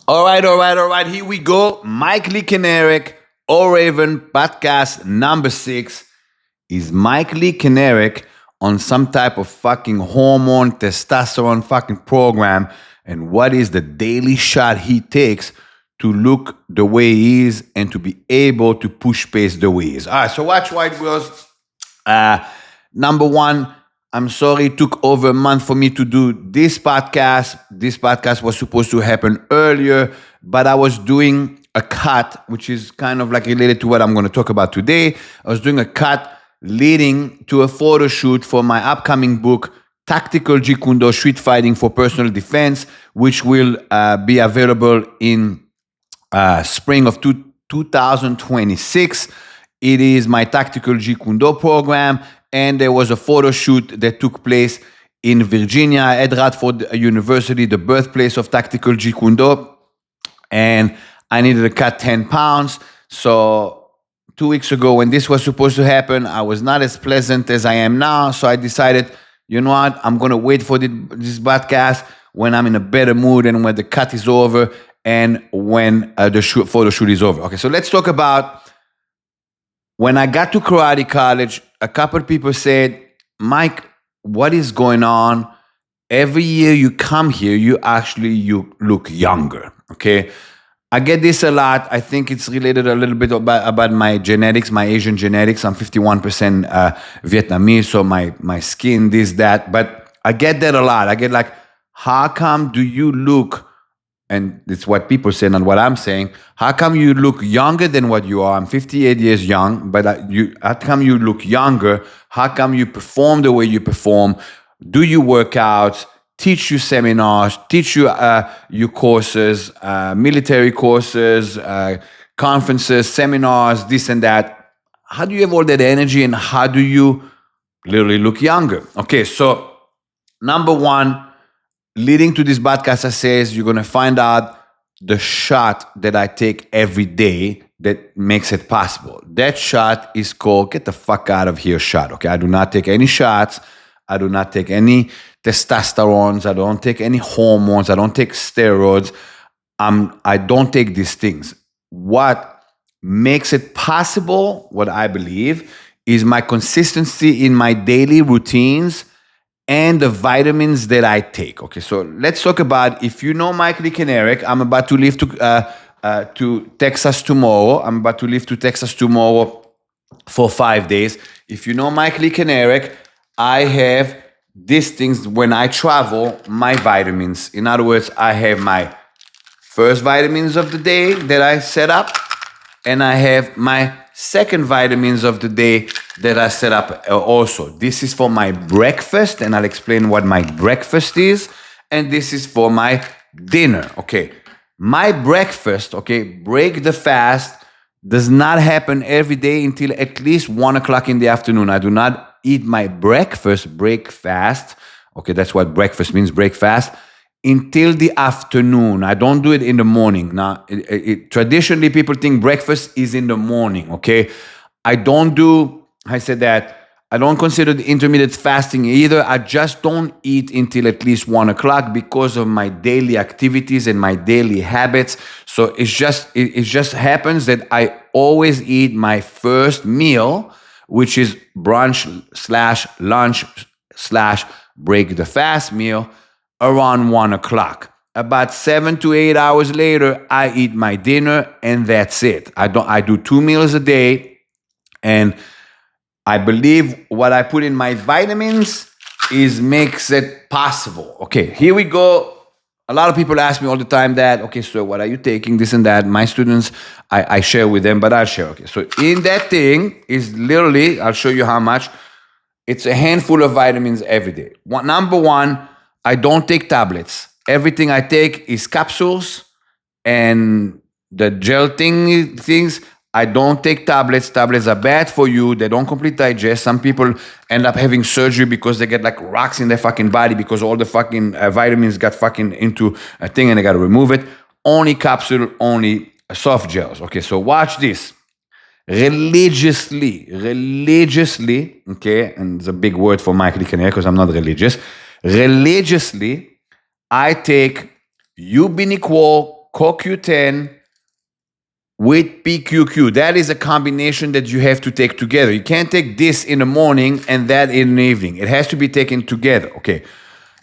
All right. Here we go. Mike Lee Kanarek, O Raven, podcast number 6. Is Mike Lee Kanarek on some type of fucking hormone, testosterone fucking program? And what is the daily shot he takes to look the way he is and to be able to push pace the way he is? All right, so watch White Girls. Number one, I'm sorry it took over a month for me to do this podcast. This podcast was supposed to happen earlier, but I was doing a cut, which is kind of like related to what I'm going to talk about today. I was doing a cut leading to a photo shoot for my upcoming book, Tactical Jeet Kune Do Street Fighting for Personal Defense, which will be available in spring of 2026. It is my Tactical Jeet Kune Do program, and there was a photo shoot that took place in Virginia at Radford University, the birthplace of Tactical Jeet Kune Do, and I needed to cut 10 pounds. So 2 weeks ago, when this was supposed to happen, I was not as pleasant as I am now. So I decided, you know what, I'm going to wait for this podcast when I'm in a better mood and when the cut is over and when the photo shoot is over. Okay, so let's talk about when I got to karate college. A couple of people said, Mike, what is going on? Every year you come here, you look younger, okay? I get this a lot. I think it's related a little bit about my genetics, my Asian genetics. I'm 51% Vietnamese, so my skin, this, that. But I get that a lot. I get like, how come do you look, and it's what people say, not what I'm saying, how come you look younger than what you are? I'm 58 years young, but how come you look younger? How come you perform the way you perform? Do you work out? Teach you seminars, teach you your courses, military courses, conferences, seminars, this and that. How do you have all that energy and how do you literally look younger? Okay, so number one, leading to this podcast, I says you're going to find out the shot that I take every day that makes it possible. That shot is called get the fuck out of here shot. Okay, I do not take any shots. I do not take any testosterones. I don't take any hormones. I don't take steroids. I don't take these things. What makes it possible, what I believe, is my consistency in my daily routines and the vitamins that I take. Okay, so let's talk about, if you know Mike Lee Kanarek, I'm about to leave to Texas tomorrow. I'm about to leave to Texas tomorrow for 5 days. If you know Mike Lee Kanarek, I have these things when I travel, my vitamins. In other words, I have my first vitamins of the day that I set up, and I have my second vitamins of the day that I set up also. This is for my breakfast, and I'll explain what my breakfast is, and this is for my dinner, okay? My breakfast, okay, break the fast, does not happen every day until at least 1 o'clock in the afternoon. I do not eat my breakfast, break fast. Okay, that's what breakfast means, break fast, until the afternoon. I don't do it in the morning. Now, traditionally, people think breakfast is in the morning, okay? I don't consider the intermittent fasting either. I just don't eat until at least 1 o'clock because of my daily activities and my daily habits. So it just happens that I always eat my first meal, which is brunch/lunch/break the fast meal, around 1 o'clock. About 7 to 8 hours later, I eat my dinner, and that's it. I do 2 meals a day, and I believe what I put in my vitamins makes it possible. Okay, here we go. A lot of people ask me all the time that, okay, so what are you taking, this and that? My students, I share with them, but I'll share. Okay, so in that thing is literally, I'll show you how much. It's a handful of vitamins every day. Number one, I don't take tablets. Everything I take is capsules and the gel things. I don't take tablets. Tablets are bad for you. They don't completely digest. Some people end up having surgery because they get like rocks in their fucking body because all the fucking vitamins got fucking into a thing and they got to remove it. Only capsule, only soft gels. Okay, so watch this. Religiously, okay, and it's a big word for Mike Lee Kanarek because I'm not religious. Religiously, I take Ubiniqual CoQ10 with PQQ. That is a combination that you have to take together. You can't take this in the morning and that in the evening. It has to be taken together, okay?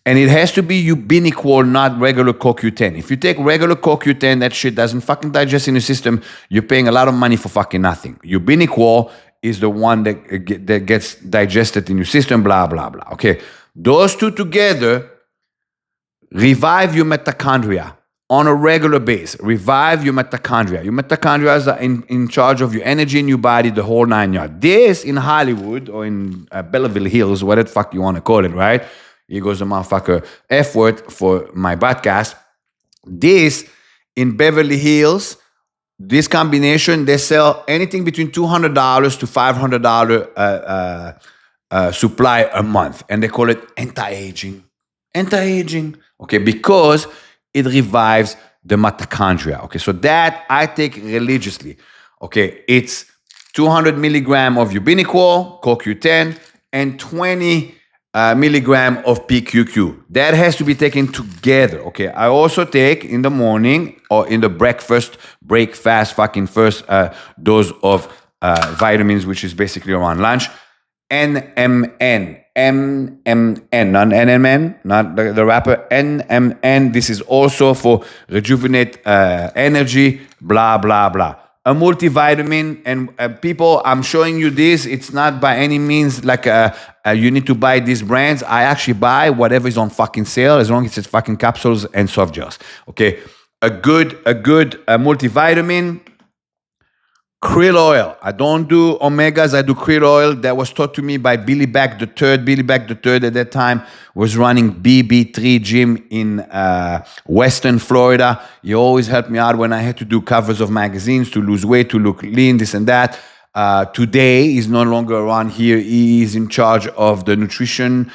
And it has to be Ubiniqual, not regular CoQ10. If you take regular CoQ10, that shit doesn't fucking digest in your system. You're paying a lot of money for fucking nothing. Ubiniqual is the one that gets digested in your system, blah, blah, blah. Okay, those two together revive your mitochondria on a regular basis. Revive your mitochondria. Your mitochondria are in charge of your energy in your body, the whole nine yards. This in Hollywood or in Belleville Hills, whatever the fuck you want to call it, right? Here goes the motherfucker F word for my podcast. This in Beverly Hills, this combination, they sell anything between $200 to $500 supply a month. And they call it anti-aging. Anti-aging. Okay, because it revives the mitochondria. Okay, so that I take religiously. Okay, it's 200 milligram of Ubiniqual, CoQ10, and 20 milligram of PQQ. That has to be taken together. Okay, I also take in the morning or in the break fast fucking first dose of vitamins, which is basically around lunch. NMN, not NMN, not the rapper, NMN. This is also for rejuvenate energy, blah, blah, blah. A multivitamin, and people, I'm showing you this. It's not by any means like you need to buy these brands. I actually buy whatever is on fucking sale, as long as it's fucking capsules and soft gels. Okay, a good multivitamin. Krill oil. I don't do omegas, I do krill oil. That was taught to me by Billy Back the Third. Billy Back the Third at that time was running BB3 gym in Western Florida. He always helped me out when I had to do covers of magazines to lose weight, to look lean, this and that. Today, he's no longer around here. He is in charge of the nutrition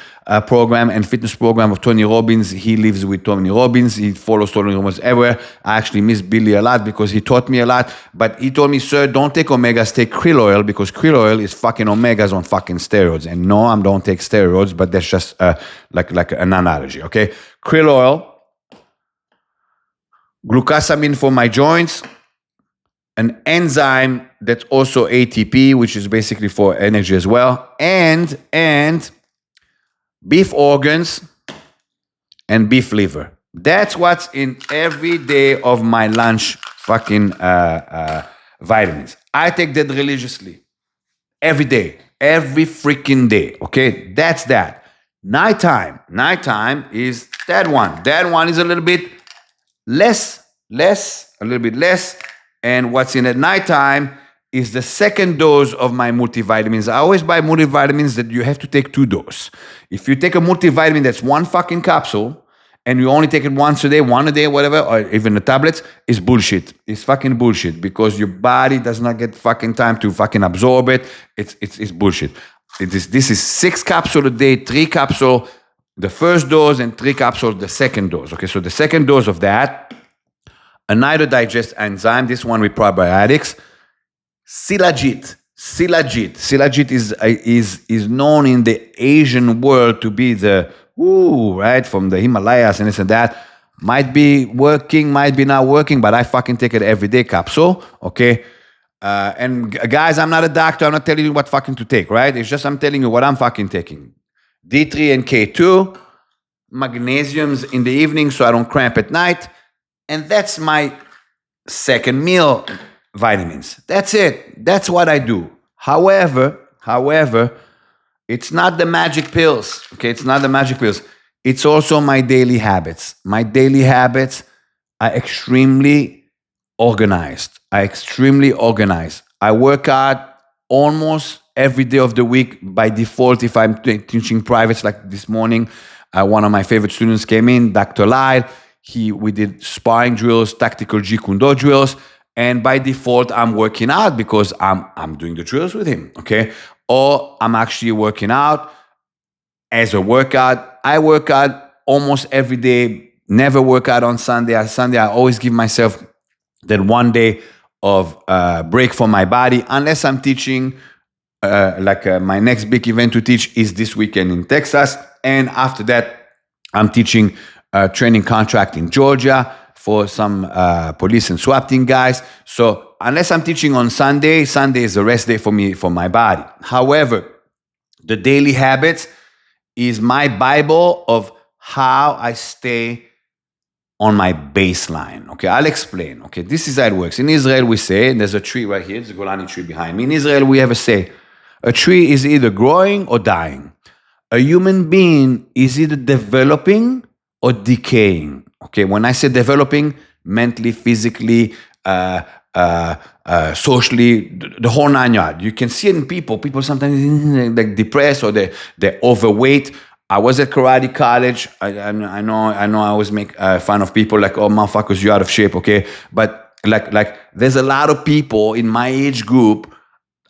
program and fitness program of Tony Robbins. He lives with Tony Robbins. He follows Tony Robbins everywhere. I actually miss Billy a lot because he taught me a lot. But he told me, sir, don't take omegas, take krill oil, because krill oil is fucking omegas on fucking steroids. And no, I don't take steroids, but that's just like an analogy, okay? Krill oil, glucosamine for my joints, an enzyme that's also ATP, which is basically for energy as well, and beef organs and beef liver. That's what's in every day of my lunch fucking vitamins. I take that religiously. Every day. Every freaking day. Okay? That's that. Nighttime. Nighttime is that one. That one is a little bit less, a little bit less. And what's in at nighttime is the second dose of my multivitamins. I always buy multivitamins that you have to take 2 doses. If you take a multivitamin that's one fucking capsule and you only take it once a day, one a day, whatever, or even the tablets, it's bullshit. It's fucking bullshit because your body does not get fucking time to fucking absorb it. It's bullshit. This is 6 capsules a day, 3 capsules the first dose and 3 capsules the second dose. Okay, so the second dose of that, a nitrodigest enzyme, this one with probiotics, Silajit. Silajit is known in the Asian world to be the right from the Himalayas and this and that. Might be working, might be not working, but I fucking take it every day capsule. Okay, and guys, I'm not a doctor. I'm not telling you what fucking to take. Right? It's just I'm telling you what I'm fucking taking. D3 and K2, magnesiums in the evening so I don't cramp at night. And that's my second meal vitamins. That's it. That's what I do. However, it's not the magic pills. Okay, it's not the magic pills. It's also my daily habits. My daily habits are extremely organized. I work out almost every day of the week by default. If I'm teaching privates, like this morning, one of my favorite students came in, Dr. Lyle. We did sparring drills, tactical Jeet Kune Do drills, and by default, I'm working out because I'm doing the drills with him, okay? Or I'm actually working out as a workout. I work out almost every day, never work out on Sunday. On Sunday, I always give myself that one day of break for my body, unless I'm teaching, my next big event to teach is this weekend in Texas, and after that, I'm teaching training contract in Georgia for some police and SWAT team guys. So unless I'm teaching on Sunday, Sunday is a rest day for me, for my body. However, the daily habits is my Bible of how I stay on my baseline. Okay, I'll explain. Okay, this is how it works. In Israel, we say, there's a tree right here, there's a Golani tree behind me. In Israel, we have a say, a tree is either growing or dying. A human being is either developing or decaying. Okay, when I say developing, mentally, physically, socially, the whole nine yards. You can see it in people. People sometimes like depressed or they're overweight. I was at karate college. I know I always make fun of people like, oh, motherfuckers, you're out of shape, okay? But like there's a lot of people in my age group.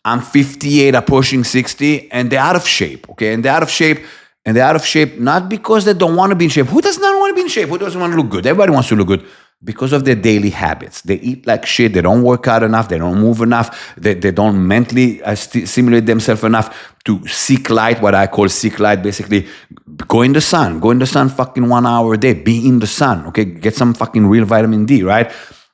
I'm 58, approaching 60, and they're out of shape, okay? And they're out of shape not because they don't want to be in shape. Who does not want to be in shape? Who doesn't want to look good? Everybody wants to look good. Because of their daily habits. They eat like shit. They don't work out enough. They don't move enough. They don't mentally stimulate themselves enough to seek light, what I call seek light, basically go in the sun. Go in the sun fucking 1 hour a day. Be in the sun, okay? Get some fucking real vitamin D, right?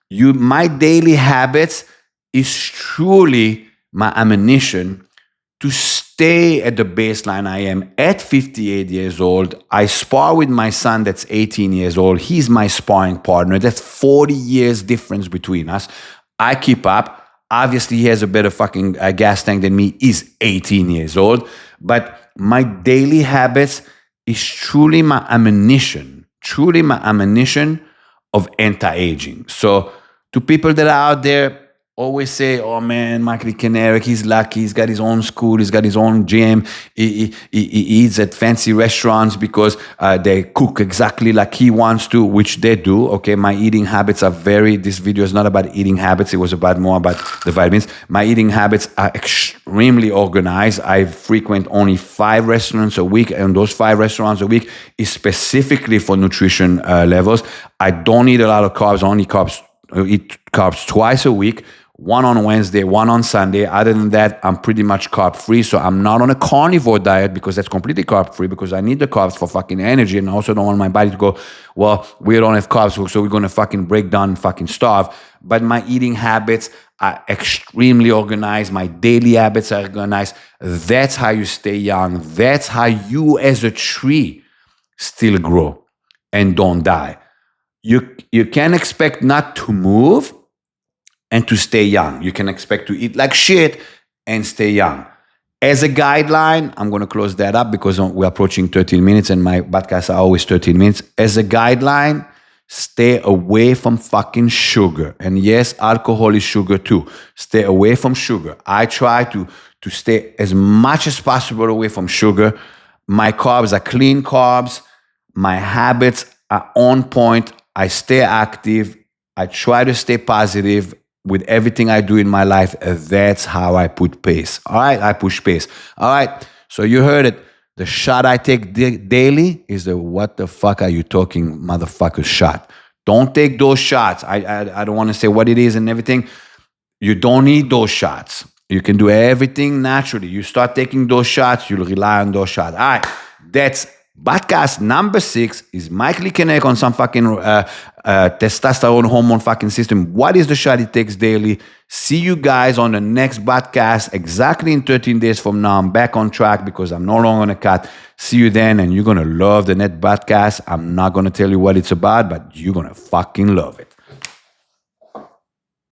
My daily habits is truly my ammunition to stay at the baseline I am at 58 years old. I spar with my son that's 18 years old. He's my sparring partner. That's 40 years difference between us. I keep up. Obviously, he has a better fucking gas tank than me. He's 18 years old. But my daily habits is truly my ammunition of anti-aging. So to people that are out there, always say, oh man, Michael Kanarek, he's lucky, he's got his own school, he's got his own gym, he eats at fancy restaurants because they cook exactly like he wants to, which they do, okay? My eating habits are this video is not about eating habits, it was more about the vitamins. My eating habits are extremely organized. I frequent only 5 restaurants a week, and those 5 restaurants a week is specifically for nutrition levels. I don't eat a lot of carbs, I eat carbs twice a week. One on Wednesday, one on Sunday. Other than that, I'm pretty much carb free. So I'm not on a carnivore diet because that's completely carb free because I need the carbs for fucking energy. And I also don't want my body to go, well, we don't have carbs, so we're going to fucking break down and fucking starve. But my eating habits are extremely organized. My daily habits are organized. That's how you stay young. That's how you as a tree still grow and don't die. You can expect not to move and to stay young. You can expect to eat like shit and stay young. As a guideline, I'm going to close that up because we're approaching 13 minutes and my podcasts are always 13 minutes. As a guideline, stay away from fucking sugar. And yes, alcohol is sugar too. Stay away from sugar. I try to stay as much as possible away from sugar. My carbs are clean carbs. My habits are on point. I stay active. I try to stay positive with everything I do in my life. That's how I put pace. All right, I push pace. All right, so you heard it. The shot I take daily is the what the fuck are you talking, motherfucker shot. Don't take those shots. I don't want to say what it is and everything. You don't need those shots. You can do everything naturally. You start taking those shots, you'll rely on those shots. All right, that's podcast number 6 is Michael Kanarek on some fucking testosterone hormone fucking system. What is the shot he takes daily? See you guys on the next podcast exactly in 13 days from now. I'm back on track because I'm no longer on a cut. See you then, and you're going to love the next podcast. I'm not going to tell you what it's about, but you're going to fucking love it.